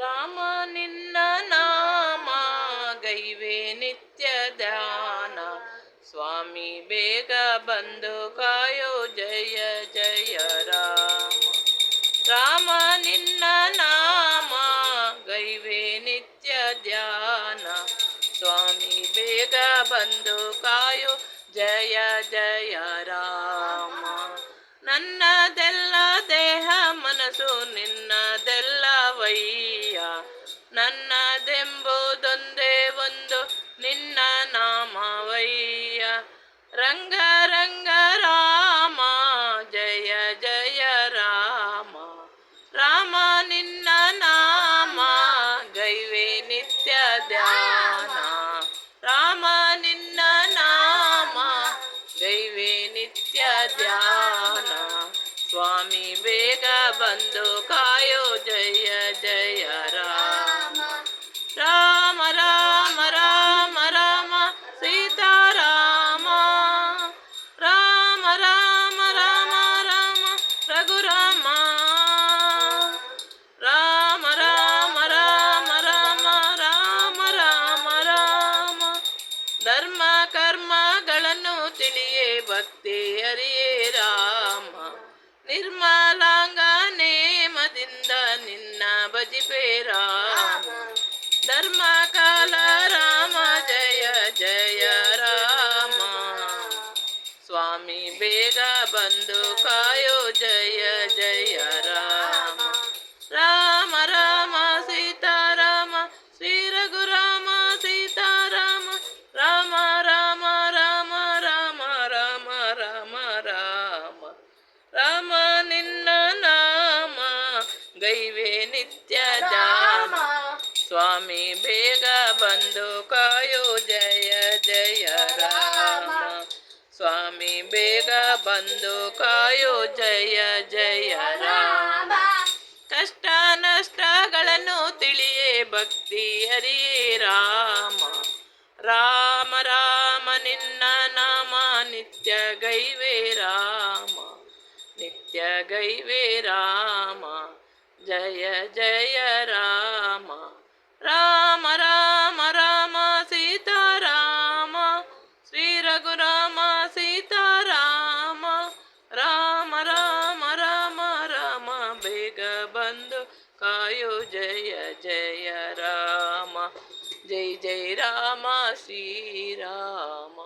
ರಾಮ ನಿನ್ನ ನಾಮ ಗೈವೆ ನಿತ್ಯ ಧ್ಯಾನ, ಸ್ವಾಮಿ ಬೇಗ ಬಂದು ಕಾಯೋ ಜಯ ಜಯ ರಾಮ. ರಾಮ ನಿನ್ನ ನಾಮ ಗೈವೆ ನಿತ್ಯ ಧ್ಯಾನ, ಸ್ವಾಮಿ ಬೇಗ ಬಂದು ಕಾಯೋ ಜಯ ಜಯ ರಾಮ. ನನ್ನದೆಲ್ಲ ದೇಹ ಮನಸ್ಸು ನಿನ್ನದೆಲ್ಲವಯ್ಯ, ನನ್ನದೆಂಬುದೊಂದೇ ಒಂದು ನಿನ್ನ ನಾಮವಯ್ಯ. ರಂಗ ರಂಗ ರಾಮ ಜಯ ಜಯ ರಾಮ. ರಾಮ ನಿನ್ನ ನಾಮ ಗೈವೆ ನಿತ್ಯ ಧ್ಯಾನ, ರಾಮ ನಿನ್ನ ನಾಮ ಗೈವೆ ನಿತ್ಯ ಧ್ಯಾನ, ಸ್ವಾಮಿ ಬೇಗ ಬಂದು ಕಾಯೋ ಜಯ ಜಯ ರಾಮ. ರಾಮ ರಾಮ ರಾಮ ರಾಮ ಸೀತಾರಾಮ, ರಾಮ ರಾಮ ರಾಮ ರಾಮ ರಘುರಾಮ, ರಾಮ ರಾಮ ರಾಮ ರಾಮ ರಾಮ ರಾಮ ರಾಮ. ಧರ್ಮ ಕರ್ಮಗಳನ್ನು ತಿಳಿಯೇ ಭಕ್ತಿ ಹರಿಯೇ ರಾಮ, ನಿರ್ಮಲಾಂಗ ನೇಮದಿಂದ ನಿನ್ನ ಭಜಿಪೆ ರಾಮ. ಧರ್ಮ ಕಾಲ ರಾಮ ಜಯ ಜಯ ರಾಮ, ಸ್ವಾಮಿ ಬೇಗ ಬಂದು ಕಾಯೋ ಜಯ ಜಯ ರಾಮ. ರಾಮ ರಾಮ ಸೀತಾರಾಮ ಶ್ರೀ ರಘುರಾಮ ಸೀತಾರಾಮ, ರಾಮ ರಾಮ ರಾಮ ರಾಮ ರಾಮ ರಾಮ ರಾಮ. ರಾಮ ನಿನ್ನ ನಾಮ ಗೈವೆ ನಿತ್ಯ ಧ್ಯಾನ, ಸ್ವಾಮಿ ಬೇಗ ಬಂದು ಕಾಯೋ ಜಯ ಜಯ ರಾಮ. ಸ್ವಾಮಿ ಬೇಗ ಬಂದು ಕಾಯೋ ಜಯ ಜಯ ರಾಮ. ಕಷ್ಟ ನಷ್ಟಗಳನ್ನು ತಿಳಿಯೇ ಭಕ್ತಿ ಹರಿಯೇ ರಾಮ, ರಾಮ ರಾಮ ನಿನ್ನ ನಾಮ ನಿತ್ಯ ಗೈವೆ ರಾಮ, ನಿತ್ಯ ಗೈವೆ ರಾಮ ಜಯ ಜಯ ರಾಮ. ರಾಮ ರಾಮ ರಾಮ ಸೀತಾರಾಮ ಶ್ರೀ ರಘುರಾಮ ಸೀತಾರಾಮ, ರಾಮ ರಾಮ ರಾಮ ರಾಮ ಬೇಗ ಬಂದು ಕಾಯೋ ಜಯ ಜಯ ರಾಮ. ಜೈ ಜೈ ರಾಮ ಶ್ರೀರಾಮ.